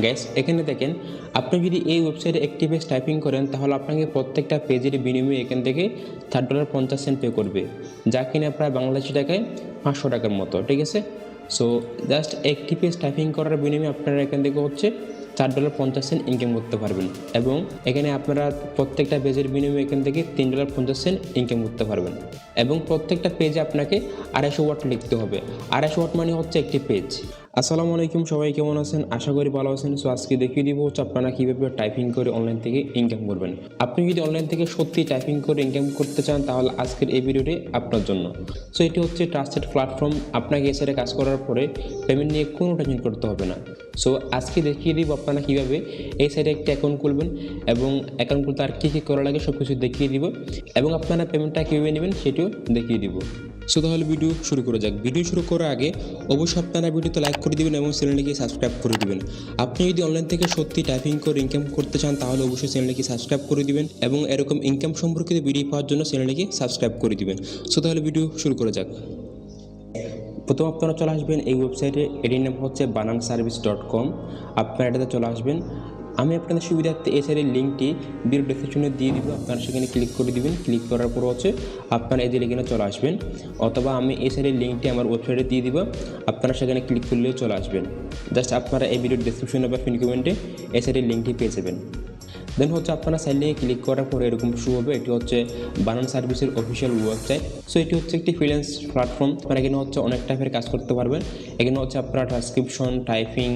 Gas এখানে দেখেন, আপনি যদি এই ওয়েবসাইটে একটি পেজ টাইপিং করেন তাহলে আপনাকে প্রত্যেকটা পেজের বিনিময়ে এখান থেকে $4.50 পে করবে, যা কিনা প্রায় বাংলাদেশি টাকায় 500 টাকার মতো। ঠিক আছে, সো জাস্ট একটি পেজ টাইপিং করার বিনিময়ে আপনারা এখান থেকে হচ্ছে $4.50 ইনকাম করতে পারবেন, এবং এখানে আপনারা প্রত্যেকটা পেজের বিনিময়ে এখান থেকে $3.50 ইনকাম করতে পারবেন। এবং প্রত্যেকটা পেজে আপনাকে 250 ওয়ার্ড লিখতে হবে। 250 ওয়ার্ড মানে হচ্ছে একটি পেজ। আসসালামু আলাইকুম, সবাই কেমন আছেন? আশা করি ভালো আছেন। সো আজকে দেখিয়ে দিব হচ্ছে আপনারা কীভাবে টাইপিং করে অনলাইন থেকে ইনকাম করবেন। আপনি যদি অনলাইন থেকে সত্যি টাইপিং করে ইনকাম করতে চান তাহলে আজকের এই ভিডিওটি আপনার জন্য। সো এটি হচ্ছে ট্রাস্টেড প্ল্যাটফর্ম, আপনাকে এই সাইটে কাজ করার পরে পেমেন্ট নিয়ে কোনো টেনশন করতে হবে না। সো আজকে দেখিয়ে দিব আপনারা কীভাবে এই সাইটে একটি অ্যাকাউন্ট খুলবেন এবং অ্যাকাউন্ট খুলতে আর কী কী করা লাগে সব কিছু দেখিয়ে দিব, এবং আপনারা পেমেন্টটা কীভাবে নেবেন সেটিও দেখিয়ে দিব। সো তাহলে ভিডিও শুরু করে যাক। ভিডিও শুরু করার আগে অবশ্যই আপনারা ভিডিওতে লাইক করে দিবেন এবং চ্যানেলটিকে সাবস্ক্রাইব করে দিবেন। আপনি যদি অনলাইন থেকে সত্যি টাইপিং করে ইনকাম করতে চান তাহলে অবশ্যই চ্যানেলটিকে সাবস্ক্রাইব করে দিবেন, এবং এরকম ইনকাম সম্পর্কিত ভিডিও পাওয়ার জন্য চ্যানেলটিকে সাবস্ক্রাইব করে দিবেন। সো তাহলে ভিডিও শুরু করা যাক। প্রথম আপনারা চলে আসবেন এই ওয়েবসাইটে, এটির নাম হচ্ছে bananservice.com। আপনারা এটাতে চলে আসবেন। আমি আপনাদের সুবিধার্থে এই সাইডের লিঙ্কটি ভিডিও ডেসক্রিপশনে দিয়ে দিব, আপনারা সেখানে ক্লিক করে দিবেন। ক্লিক করার পর হচ্ছে আপনারা এই যে লিঙ্কে চলে আসবেন, অথবা আমি এই সাইডের লিঙ্কটি আমার ওয়েবসাইটে দিয়ে দিব, আপনারা সেখানে ক্লিক করলেও চলে আসবেন। জাস্ট আপনারা এই ভিডিওর ডেসক্রিপশনে বা পিন কমেন্টে এই সাইডের লিঙ্কটি পেয়ে যাবেন। দেন হচ্ছে আপনারা সাইডে ক্লিক করার পরে এরকম শু হবে, এটি হচ্ছে বানান সার্ভিসের অফিসিয়াল ওয়েবসাইট। সো এটি হচ্ছে একটি ফ্রিল্যান্স প্ল্যাটফর্ম। আপনারা এখানে হচ্ছে অনেক টাইপের কাজ করতে পারবেন। এখানে হচ্ছে আপনারা ট্রান্সক্রিপশন, টাইপিং,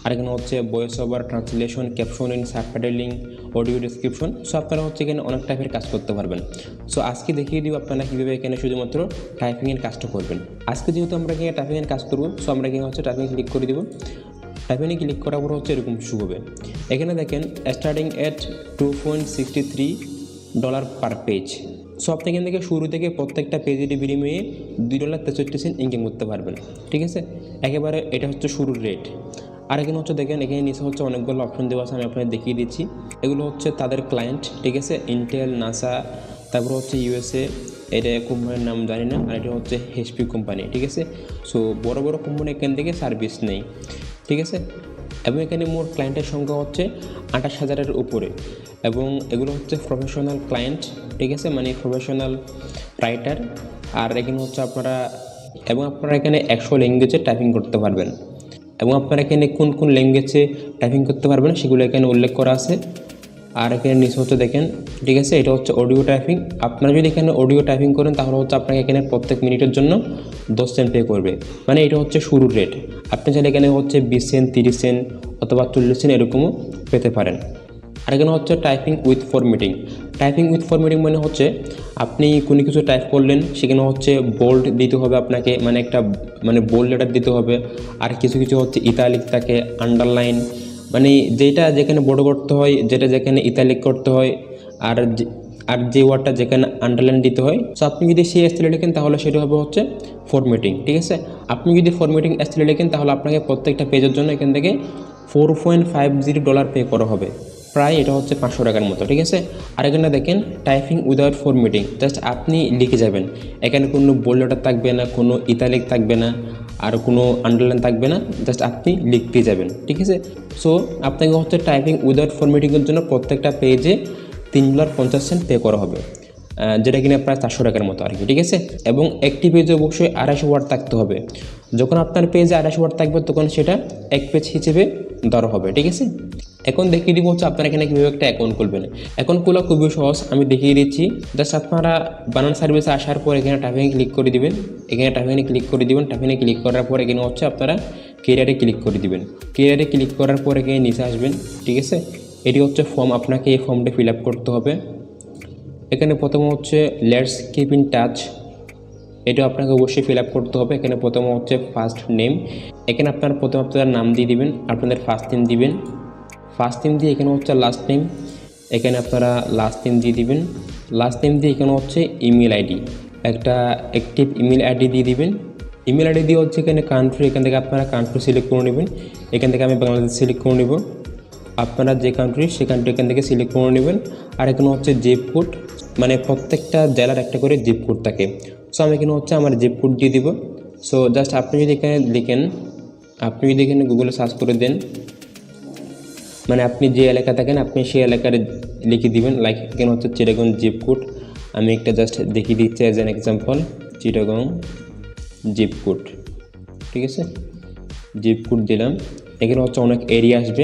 আর এখানে হচ্ছে voice over, translation, captioning, subtitling, audio description. So আপনারা হচ্ছে এখানে অনেক টাইপের কাজ করতে পারবেন। সো আজকে দেখিয়ে দিব আপনারা কীভাবে এখানে শুধুমাত্র টাইপিংয়ের কাজটা করবেন। আজকে যেহেতু আমরা এখানে টাইপিংয়ের কাজ করবো, সো আমরা এখানে হচ্ছে টাইপিং ক্লিক করে দিব। টাইপিংয়ে ক্লিক করার পর হচ্ছে এরকম শু হবে। এখানে দেখেন স্টার্টিং এট $2.63 পার পেজ। সো আপনি এখান থেকে শুরু থেকে প্রত্যেকটা পেজের বিনিময়ে $2.63 ইনকাম করতে পারবেন। ঠিক আছে, একেবারে এটা হচ্ছে শুরুর রেট। আর এখানে হচ্ছে দেখেন, এখানে নিচে হচ্ছে অনেকগুলো অপশন দেওয়া আছে, আমি আপনাদের দেখিয়ে দিচ্ছি। এগুলো হচ্ছে তাদের ক্লায়েন্ট। ঠিক আছে, ইন্টেল, নাসা, তারপর হচ্ছে ইউএসএ, এটা কোম্পানির নাম জানি না, আর এটা হচ্ছে এইচপি কোম্পানি। ঠিক আছে, সো বড় বড় কোম্পানি এখান থেকে সার্ভিস নেই। ঠিক আছে, এবং এখানে মোট ক্লায়েন্টের সংখ্যা হচ্ছে 28,000-এর উপরে, এবং এগুলো হচ্ছে প্রফেশনাল ক্লায়েন্ট। ঠিক আছে, মানে প্রফেশনাল রাইটার। আর এখানে হচ্ছে আপনারা এখানে 100 ল্যাঙ্গুয়েজে টাইপিং করতে পারবেন, এবং আপনারা এখানে কোন কোন ল্যাঙ্গুয়েজে টাইপিং করতে পারবেন সেগুলো এখানে উল্লেখ করা আছে। আর এখানে নিচে হচ্ছে দেখেন, ঠিক আছে, এটা হচ্ছে অডিও টাইপিং। আপনারা যদি এখানে অডিও টাইপিং করেন তাহলে হচ্ছে আপনাকে এখানে প্রত্যেক মিনিটের জন্য 10 সেন্ট পে করবে, মানে এটা হচ্ছে শুরুর রেট। আপনি চাইলে এখানে হচ্ছে 20 সেন্ট, 30 সেন্ট অথবা 40 সেন্ট এরকমও পেতে পারেন। আর এখানে হচ্ছে typing with formatting. Typing with formatting মানে হচ্ছে আপনি কোনো কিছু টাইপ করলেন, সেখানে হচ্ছে বোল্ড দিতে হবে আপনাকে, মানে বোল্ড লেটার দিতে হবে। আর কিছু কিছু হচ্ছে ইতালিক থাকে, আন্ডারলাইন, মানে যেটা যেখানে বড় করতে হয়, যেটা যেখানে ইতালিক করতে হয়, আর যে ওয়ার্ডটা যেখানে আন্ডারলাইন দিতে হয়। সো আপনি যদি সেই স্টাইলে লেখেন তাহলে সেটা হবে হচ্ছে ফরম্যাটিং। ঠিক আছে, আপনি যদি ফরম্যাটিং স্টাইলে লেখেন তাহলে আপনাকে প্রত্যেকটা পেজের জন্য এখান থেকে $4.50 পে করা হবে, প্রায় এটা হচ্ছে 500 টাকার মতো। ঠিক আছে, আর এখানে দেখেন টাইপিং উইদাউট ফরম্যাটিং, জাস্ট আপনি লিখে যাবেন। এখানে কোনো বোল্ড লেটার থাকবে না, কোনো ইতালিক থাকবে না, আর কোনো আন্ডারলাইন থাকবে না, জাস্ট আপনি লিখতে যাবেন। ঠিক আছে, সো আপনাকে হচ্ছে টাইপিং উইদাউট ফরম্যাটিংয়ের জন্য প্রত্যেকটা পেজে $3.50 পে করা হবে, যেটা কিনা প্রায় 400 টাকার মতো আর কি। ঠিক আছে, এবং একটি পেজে অবশ্যই 250 ওয়ার্ড থাকতে হবে। যখন আপনার পেজে 250 ওয়ার্ড থাকবে তখন সেটা এক পেজ হিসেবে ধরা হবে। ঠিক আছে, এখন দেখিয়ে দিব হচ্ছে আপনারা এখানে কীভাবে একটা অ্যাকাউন্ট খুলবেন। অ্যাকাউন্ট খোলা খুবই সহজ, আমি দেখিয়ে দিচ্ছি। জাস্ট আপনারা বানান সার্ভিসে আসার পর এখানে টাইপিংয়ে ক্লিক করে দিবেন। এখানে টাইপিংয়ে ক্লিক করে দিবেন। টাইপিংয়ে ক্লিক করার পর এখানে হচ্ছে আপনারা কেরিয়ারে ক্লিক করে দিবেন। কেরিয়ারে ক্লিক করার পর এখানে নিচে আসবেন। ঠিক আছে, এটি হচ্ছে ফর্ম, আপনাকে এই ফর্মটা ফিল আপ করতে হবে। এখানে প্রথমে হচ্ছে লেটস কিপ ইন টাচ, এটা আপনাকে অবশ্যই ফিল আপ করতে হবে। এখানে প্রথমে হচ্ছে ফার্স্ট নেম, এখানে আপনারা প্রথমে আপনাদের নাম দিয়ে দিবেন, আপনাদের ফার্স্ট নেম দিবেন। ফার্স্ট নেম দিয়ে এখানে হচ্ছে লাস্ট নেম, এখানে আপনারা লাস্ট নেম দিয়ে দিবেন। লাস্ট নেম দিয়ে এখানে হচ্ছে ইমেল আইডি, একটা অ্যাক্টিভ ইমেল আইডি দিয়ে দিবেন। ইমেল আইডি দিয়ে হচ্ছে এখানে কান্ট্রি, এখান থেকে আপনারা কান্ট্রি সিলেক্ট করে নেবেন। এখান থেকে আমি বাংলাদেশ সিলেক্ট করে নেব। আপনারা যে কান্ট্রি সে কান্ট্রি এখান থেকে সিলেক্ট করে নেবেন। আর এখানে হচ্ছে জিপ কোড, মানে প্রত্যেকটা জেলার একটা করে জিপ কোড থাকে। সো আমি এখানে হচ্ছে আমার জিপ কোড দিয়ে দিব। সো জাস্ট আপনি যদি এখানে লিখেন, আপনি যদি এখানে গুগলে সার্চ করে দেন মানে আপনি যে এলাকা থাকেন আপনি সেই এলাকার লিখে দিবেন। লাইক এখানে হচ্ছে চিটাগং জিপ কোড, আমি একটা জাস্ট দেখিয়ে দিচ্ছি as an example, Chittagong zip code, ঠিক আছে। জিপ কোড দিলাম, এখানে হচ্ছে অনেক এরিয়া আসবে,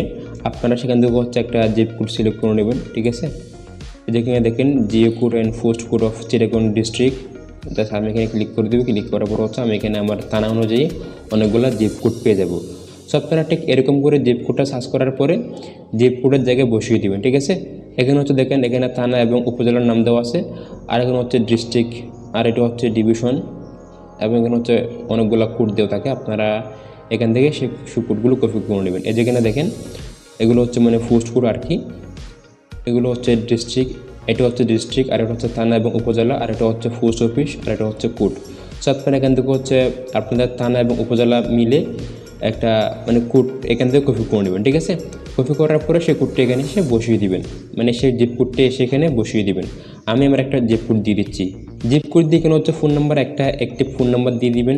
আপনারা সেখান থেকে হচ্ছে একটা জিপ কোড সিলেক্ট করে নেবেন, ঠিক আছে। যেখানে দেখেন Jio code and post code of Chittagong district, just আমি এখানে ক্লিক করে দেবো। ক্লিক করার পর হচ্ছে আমি এখানে আমার থানা অনুযায়ী অনেকগুলো জিপ কোড পেয়ে যাব। সো আপনারা ঠিক এরকম করে জিপ কোডটা সার্চ করার পরে জিপ কোডের জায়গায় বসিয়ে দেবেন, ঠিক আছে। এখানে হচ্ছে দেখেন এখানে থানা এবং উপজেলার নাম দেওয়া আছে, আর এখানে হচ্ছে ডিস্ট্রিক্ট, আর এটা হচ্ছে ডিভিশন, এবং এখানে হচ্ছে অনেকগুলো কোড দেওয়া থাকে। আপনারা এখান থেকে সেই কোডগুলো কপি করে নেবেন। এই যেখানে দেখেন এগুলো হচ্ছে মানে পোস্ট কোড আর কি, এগুলো হচ্ছে ডিস্ট্রিক্ট, এটা হচ্ছে ডিস্ট্রিক্ট, আর এটা হচ্ছে থানা এবং উপজেলা, আর এটা হচ্ছে পোস্ট অফিস, আর এটা হচ্ছে কোড। সো আপনারা এখান থেকে হচ্ছে আপনাদের থানা এবং উপজেলা মিলে একটা মানে কোড এখান থেকে কপি করে নেবেন, ঠিক আছে। কপি করার পরে সেই কোডটা এখানে এসে বসিয়ে দিবেন, মানে সেই জিপ কোডটা এসে এখানে বসিয়ে দিবেন। আমি আমার একটা জিপ কোড দিয়ে দিচ্ছি। জিপ কোড দিয়ে এখানে হচ্ছে ফোন নাম্বার, একটা অ্যাক্টিভ ফোন নাম্বার দিয়ে দিবেন।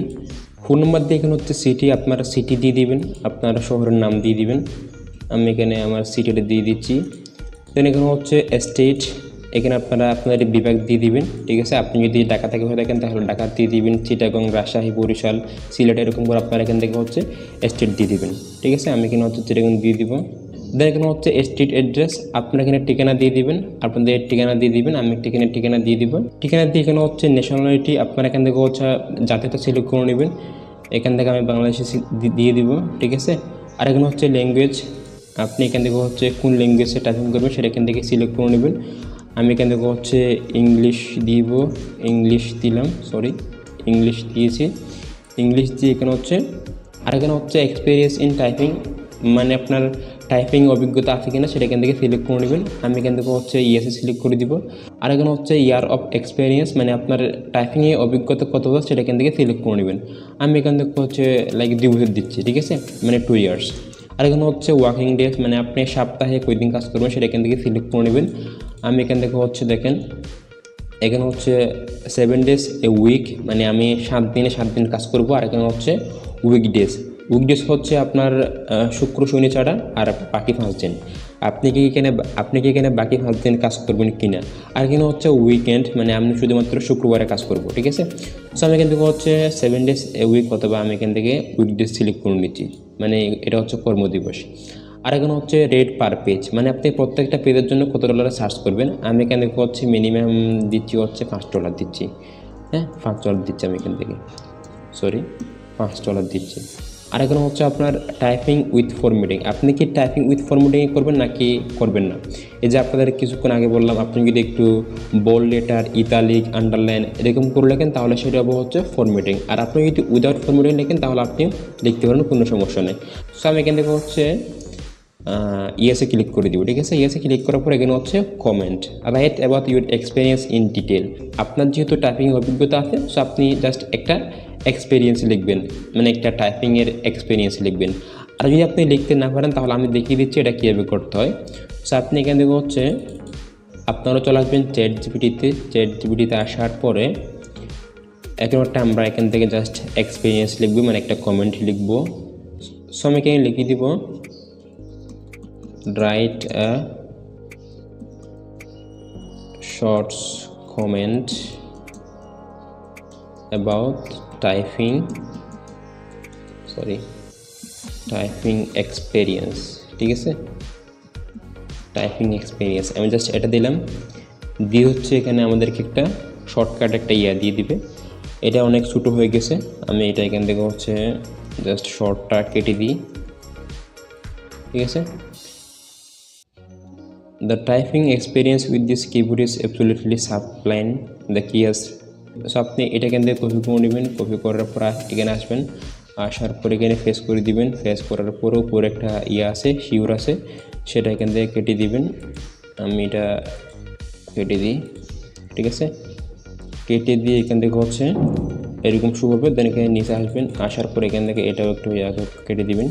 ফোন নাম্বার দিয়ে এখানে হচ্ছে সিটি, আপনারা সিটি দিয়ে দিবেন, আপনারা শহরের নাম দিয়ে দিবেন। আমি এখানে আমার সিটিটা দিয়ে দিচ্ছি। দেন এখানে হচ্ছে স্টেট, এখানে আপনারা আপনাদের বিভাগ দিয়ে দিবেন, ঠিক আছে। আপনি যদি ঢাকা থেকে হয়ে থাকেন তাহলে ঢাকা দিয়ে দিবেন, চিটাগং, রাজশাহী, বরিশাল, সিলেট এরকম করে আপনারা এখান থেকে হচ্ছে স্টেট দিয়ে দিবেন, ঠিক আছে। আমি এখানে হচ্ছে চিটাগং দিয়ে দিব। দেন এখানে হচ্ছে স্ট্রিট অ্যাড্রেস, আপনারা এখানে ঠিকানা দিয়ে দিবেন, আপনাদের ঠিকানা দিয়ে দিবেন। আমি ঠিকানা দিয়ে দিব। ঠিকানা দিয়ে এখানে হচ্ছে ন্যাশনালিটি, আপনারা এখান থেকে হচ্ছে জাতীয়তা সিলেক্ট করে নেবেন। এখান থেকে আমি বাংলাদেশে দিয়ে দিব, ঠিক আছে। আর এখানে হচ্ছে ল্যাঙ্গুয়েজ, আপনি এখান থেকে হচ্ছে কোন ল্যাঙ্গুয়েজে টাইপিং করবেন সেটা এখান থেকে সিলেক্ট করে নেবেন। আমি এখান থেকে হচ্ছে ইংলিশ দিব, ইংলিশ দিলাম, ইংলিশ দিয়েছি। ইংলিশ দিয়ে এখানে হচ্ছে, আর এখানে হচ্ছে এক্সপিরিয়েন্স ইন টাইপিং, মানে আপনার টাইপিং অভিজ্ঞতা আছে কিনা সেটা এখান থেকে সিলেক্ট করে নেবেন। আমি এখান থেকে হচ্ছে ইয়েসে সিলেক্ট করে দিব। আর এখানে হচ্ছে ইয়ার অফ এক্সপিরিয়েন্স, মানে আপনার টাইপিংয়ে অভিজ্ঞতা কত বছর সেটা এখান থেকে সিলেক্ট করে নেবেন। আমি এখান থেকে হচ্ছে লাইক 2 বছর দিচ্ছি, ঠিক আছে, মানে 2 ইয়ার্স। আর এখানে হচ্ছে ওয়ার্কিং ডেজ, মানে আপনি সপ্তাহে কয়দিন কাজ করবেন সেটা এখান থেকে সিলেক্ট করে নেবেন। আমি এখান থেকে হচ্ছে দেখেন এখানে হচ্ছে 7 ডেজ এ উইক, মানে আমি 7 দিনে 7 দিন কাজ করব। আর এখানে হচ্ছে উইকডেজ হচ্ছে আপনার শুক্র শনি ছাড়া আর বাকি 5 দিন। আপনি কি এখানে বাকি 5 দিন কাজ করবেন কিনা। আর এখানে হচ্ছে উইকেন্ড, মানে আমি শুধুমাত্র শুক্রবারে কাজ করব, ঠিক আছে। সো আমি এখান থেকে হচ্ছে 7 ডেজ এ উইক, অথবা আমি এখান থেকে উইকডেজ সিলেক্ট করে নিচ্ছি, মানে এটা হচ্ছে কর্মদিবস। আর এখানে হচ্ছে রেট পার পেজ, মানে আপনি প্রত্যেকটা পেজের জন্য কত ডলার চার্জ করবেন। আমি এখান থেকে হচ্ছে মিনিমাম দিচ্ছি হচ্ছে $5 দিচ্ছি, হ্যাঁ $5 দিচ্ছি আমি এখান থেকে, $5 দিচ্ছি। আর এখানে হচ্ছে আপনার টাইপিং উইথ ফরম্যাটিং, আপনি কি টাইপিং উইথ ফরম্যাটিং করবেন নাকি করবেন না। এই যে আপনাদের কিছুক্ষণ আগে বললাম, আপনি যদি একটু বোল্ড লেটার, ইতালিক, আন্ডারলাইন এরকম করে লেখেন তাহলে সেটা হচ্ছে ফরম্যাটিং। আর আপনি যদি উইদাউট ফরম্যাটিং লেখেন তাহলে আপনি লিখতে পারেন, কোনো সমস্যা নেই। সো আমি এখান থেকে হচ্ছে ইয়েসে ক্লিক করে দিব, ঠিক আছে। ইয়েসে ক্লিক করার পর এখানে হচ্ছে comment, right about your experience in detail. আপনার যেহেতু টাইপিং অভিজ্ঞতা আছে, সো আপনি জাস্ট একটা এক্সপিরিয়েন্স লিখবেন, মানে একটা টাইপিংয়ের এক্সপিরিয়েন্স লিখবেন। আর যদি আপনি লিখতে না পারেন তাহলে আমি দেখিয়ে দিচ্ছি এটা কীভাবে করতে হয়। সো আপনি এখান থেকে হচ্ছে আপনারা চলে আসবেন চ্যাট জিপিটিতে আসার পরে এখন একটা আমরা এখান থেকে জাস্ট এক্সপিরিয়েন্স লিখবো, মানে একটা কমেন্ট লিখবো। সো আমি এখানে লিখে দিব, write a short comment about typing experience, ঠিক আছে। টাইপিং এক্সপিরিয়েন্স আমি জাস্ট এটা দিলাম, দিয়ে হচ্ছে এখানে আমাদেরকে একটা শর্টকাট একটা দিয়ে দিবে। এটা অনেক ছোটো হয়ে গেছে, আমি এটা এখান থেকে হচ্ছে জাস্ট শর্টটা কেটে দিই, ঠিক আছে। The typing experience with this keyboard is absolutely sublime. The keys. So আপনি এটা এখান থেকে কপি করে নেবেন, কপি করার পর এখানে আসবেন, আসার পরে এখানে ফেস করে দিবেন। ফেস করার পরও উপরে একটা আছে, শিওর আছে, সেটা এখান থেকে কেটে দিবেন। আমি এটা কেটে দিই, ঠিক আছে। কেটে দিয়ে এখান থেকে হচ্ছে এরকম শু হবে। দেন এখানে নিচে আসবেন, আসার পরে এখান থেকে এটাও একটু কেটে দিবেন।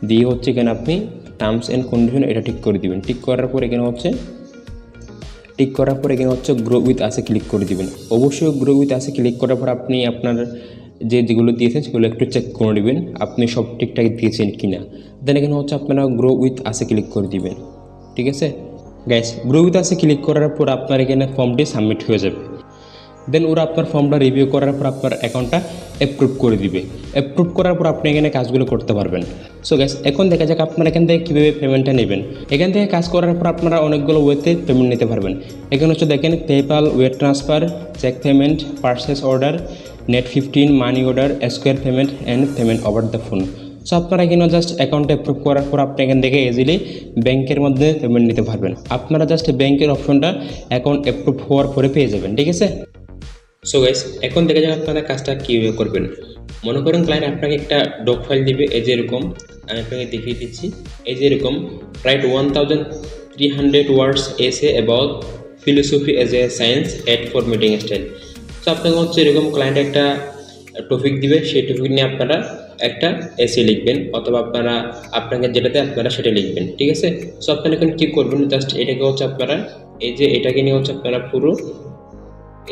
দিয়ে হচ্ছে এখানে আপনি টার্মস অ্যান্ড কন্ডিশন এটা ঠিক করে দিবেন। ঠিক করার পর এখানে হচ্ছে গ্রো উইথ আছে ক্লিক করে দিবেন। অবশ্যই গ্রো উইথ আছে ক্লিক করার পর আপনি আপনার যেগুলো দিয়েছেন সেগুলো একটু চেক করে নেবেন আপনি সব ঠিকঠাক দিয়েছেন কি না। দেন এখানে হচ্ছে আপনারা গ্রো উইথ আসে ক্লিক করে দিবেন। ঠিক আছে গাইস, গ্রো উইথ আসে ক্লিক করার পর আপনার এখানে ফর্মটি সাবমিট হয়ে যাবে। দেন ওরা আপনার ফর্মটা রিভিউ করার পর আপনার অ্যাকাউন্টটা অ্যাপ্রুভ করে দিবে। অ্যাপ্রুভ করার পর আপনি এখানে কাজগুলো করতে পারবেন। সো গাইস, এখন দেখা যাক আপনারা এখান থেকে কীভাবে পেমেন্টটা নেবেন। এখান থেকে কাজ করার পর আপনারা অনেকগুলো ওয়েতে পেমেন্ট নিতে পারবেন। এখানে হচ্ছে দেখেন PayPal, wire transfer, cheque payment, purchase order, net 15, money order, square payment and payment over the phone. So আপনারা এখানে জাস্ট অ্যাকাউন্টে অ্যাপ্রুভ করার পর আপনি এখান থেকে ইজিলি ব্যাংকের মধ্যে পেমেন্ট নিতে পারবেন। আপনারা জাস্ট ব্যাংকের অপশনটা অ্যাকাউন্ট অ্যাপ্রুভ হওয়ার পরে পেয়ে যাবেন। ঠিক আছে। সো গাইস, এখন দেখা যাক আপনারা কাজটা কীভাবে করবেন। মনে করেন ক্লায়েন্ট আপনাকে একটা ডক ফাইল দিবে, এই যে এরকম, আমি আপনাকে দেখিয়ে দিচ্ছি। এই যে এরকম রাইট 1300 ওয়ার্ডস এসে about philosophy as a science at for meeting style. So আপনাকে হচ্ছে এরকম ক্লায়েন্ট একটা টপিক দিবে, সেই টপিক নিয়ে আপনারা একটা এসে লিখবেন, অথবা আপনাকে যেটাতে আপনারা সেটা লিখবেন। ঠিক আছে। সো আপনারা এখন কী করবেন, জাস্ট এটাকে হচ্ছে আপনারা এটাকে নিয়ে হচ্ছে আপনারা পুরো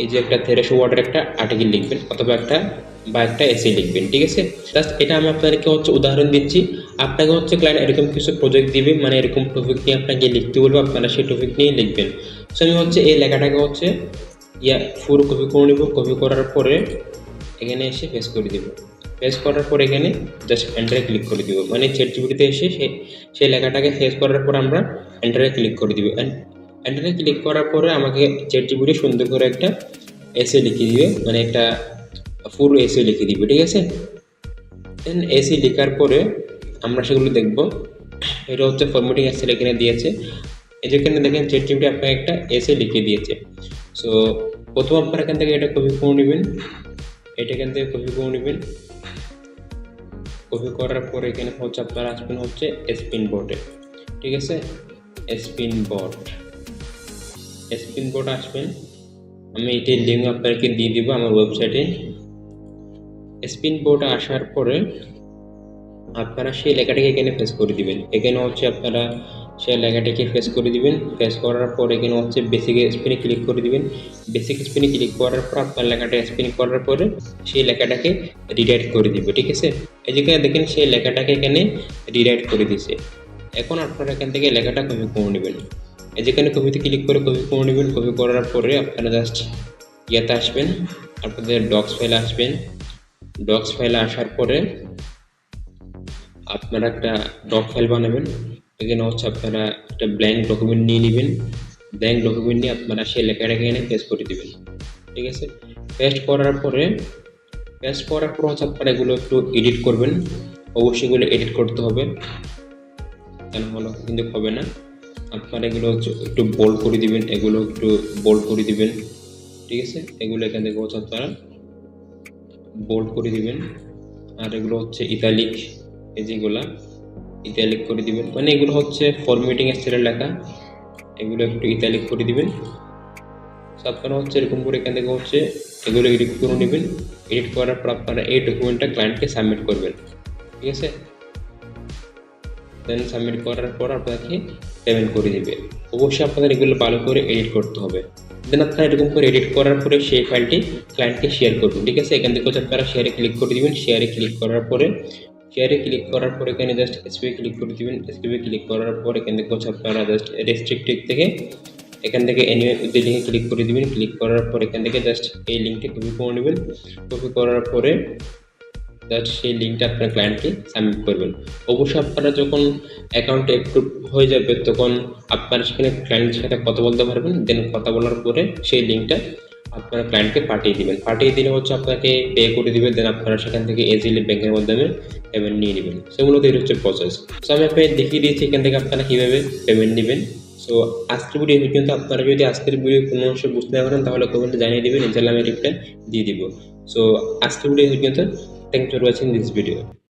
এই যে একটা 1300 ওয়ার্ডের একটা আর্টিকেল লিখবেন, অথবা একটা এসে লিখবেন। ঠিক আছে। জাস্ট এটা আমি আপনাদেরকে হচ্ছে উদাহরণ দিচ্ছি। আপনাকে হচ্ছে ক্লায়েন্ট এরকম কিছু প্রজেক্ট দিবে, মানে এরকম টপিক নিয়ে আপনাকে লিখতে বলবো, আপনারা সেই টপিক নিয়ে লিখবেন। সো আমি হচ্ছে এই লেখাটাকে হচ্ছে পুরো কপি করে নেব। কপি করার পরে এখানে এসে পেস্ট করে দেবো। পেস্ট করার পর এখানে জাস্ট এন্টারে ক্লিক করে দিব, মানে চ্যাটজিপিটিতে এসে সেই লেখাটাকে পেস্ট করার পর আমরা এন্টারে ক্লিক করে দিব। এন্টারে ক্লিক করার পরে আমাকে চ্যাটজিপিটি সুন্দর করে একটা এসে লিখে দিবে, মানে একটা ফুল এসে লিখে দিবে। ঠিক আছে। দেন এসে লেখার পরে আমরা সেগুলো দেখব। এটা হচ্ছে ফরম্যাটিং স্টাইল এখানে দিয়েছে। এই যেখানে দেখেন চ্যাটজিপিটি আপনাকে একটা এসে লিখে দিয়েছে। সো প্রথম আপনারা এখান থেকে এটা কপি করে নেবেন, এটা এখান থেকে কপি করে নেবেন। কপি করার পরে এখানে হচ্ছে আপনারা আসবেন হচ্ছে স্পিন বোর্ডে। ঠিক আছে। স্পিন বোর্ড আসবেন। আমি এটির লিঙ্ক আপনাদেরকে দিয়ে দিব আমার ওয়েবসাইটে। স্পিন বোর্ডে আসার পরে আপনারা সেই লেখাটাকে এখানে পেস্ট করে দিবেন। এখানে হচ্ছে আপনারা সেই লেখাটাকে পেস্ট করে দিবেন। পেস্ট করার পর এখানে হচ্ছে বেসিক স্পিনে ক্লিক করে দিবেন। বেসিক স্পিনে ক্লিক করার পর আপনার লেখাটা স্পিন করার পরে সেই লেখাটাকে রিরাইট করে দিবে। ঠিক আছে। এই যেখানে দেখেন সেই লেখাটাকে এখানে রিরাইট করে দিছে। এখন আপনারা এখান থেকে লেখাটা কপি করে নেবেন। এই যেখানে কপিতে ক্লিক করে কপি করে নেবেন। কপি করার পরে আপনারা জাস্ট আসবেন, আপনাদের ডক্স ফাইলে আসবেন। ডক্স ফাইলে আসার পরে আপনারা একটা ডক ফাইল বানাবেন। এখানে হচ্ছে আপনারা একটা ব্ল্যাঙ্ক ডকুমেন্ট নিয়ে নেবেন। ব্ল্যাঙ্ক ডকুমেন্ট নিয়ে আপনারা সেই লেখাটাকে এখানে পেস্ট করে দেবেন। ঠিক আছে। পেস্ট করার পরে হচ্ছে আপনারা এগুলো একটু এডিট করবেন। অবশ্যই এগুলো এডিট করতে হবে, কেন হলো কিন্তু হবে না। আপনারা এগুলো হচ্ছে একটু বোল্ড করে দিবেন, এগুলো একটু বোল্ড করে দিবেন। ঠিক আছে। এগুলো এখান থেকে হচ্ছে আপনারা বোল্ড করে দিবেন। আর এগুলো হচ্ছে ইতালিক, এই যেগুলা ইতালিক করে দিবেন, মানে এগুলো হচ্ছে ফরম্যাটিং স্টাইলের লেখা, এগুলো একটু ইতালিক করে দিবেন। আপনারা হচ্ছে এরকম করে এখান থেকে হচ্ছে এগুলো এডিট করে নেবেন। এডিট করার পর আপনারা এই ডকুমেন্টটা ক্লায়েন্টকে সাবমিট করবেন। ঠিক আছে। দেন সাবমিট করার পর আপনাকে পেমেন্ট করে দেবে। অবশ্যই আপনাদের এগুলো ভালো করে এডিট করতে হবে। দেন আপনারা এরকম করে এডিট করার পরে সেই ফাইলটি ক্লায়েন্টকে শেয়ার করবেন। ঠিক আছে। এখান থেকে হচ্ছে আপনারা শেয়ারে ক্লিক করে দিবেন। শেয়ারে ক্লিক করার পরে এখানে জাস্ট এসপিএ ক্লিক করে দিবেন। এসপিএ ক্লিক করার পর এখান থেকে হচ্ছে আপনারা জাস্ট রেস্ট্রিক্টেড থেকে এখান থেকে এনিওয়ে যে লিঙ্কে ক্লিক করে দিবেন। ক্লিক করার পর এখান থেকে জাস্ট এই লিঙ্কটি কপি করে নেবেন। কপি করার পরে জাস্ট সেই লিঙ্কটা আপনার ক্লায়েন্টকে সাবমিট করবেন। অবশ্যই আপনারা যখন অ্যাকাউন্টে অ্যাপ্রুভ হয়ে যাবে তখন আপনারা সেখানে ক্লায়েন্টের সাথে কথা বলতে পারবেন। দেন কথা বলার পরে সেই লিঙ্কটা আপনারা ক্লায়েন্টকে পাঠিয়ে দিবেন। পাঠিয়ে দিলে হচ্ছে আপনাকে পে করে দিবে। দেন আপনারা সেখান থেকে ইজিলি ব্যাংকের মাধ্যমে পেমেন্ট নিয়ে নেবেন। সেগুলো তো হচ্ছে প্রসেস। সো আমি আপনাকে দেখিয়ে দিয়েছি এখান থেকে আপনারা কীভাবে পেমেন্ট নেবেন। সো আজকের ভিডিও পর্যন্ত। আপনারা যদি আজকের ভিডিও কোনো অংশ বুঝতে না পারেন তাহলে কমেন্টে জানিয়ে দেবেন, ইনশাআল্লাহ আমি রিপ্লাই দিয়ে দিব। সো আজকের ভিডিও পর্যন্ত। Thanks for watching this video.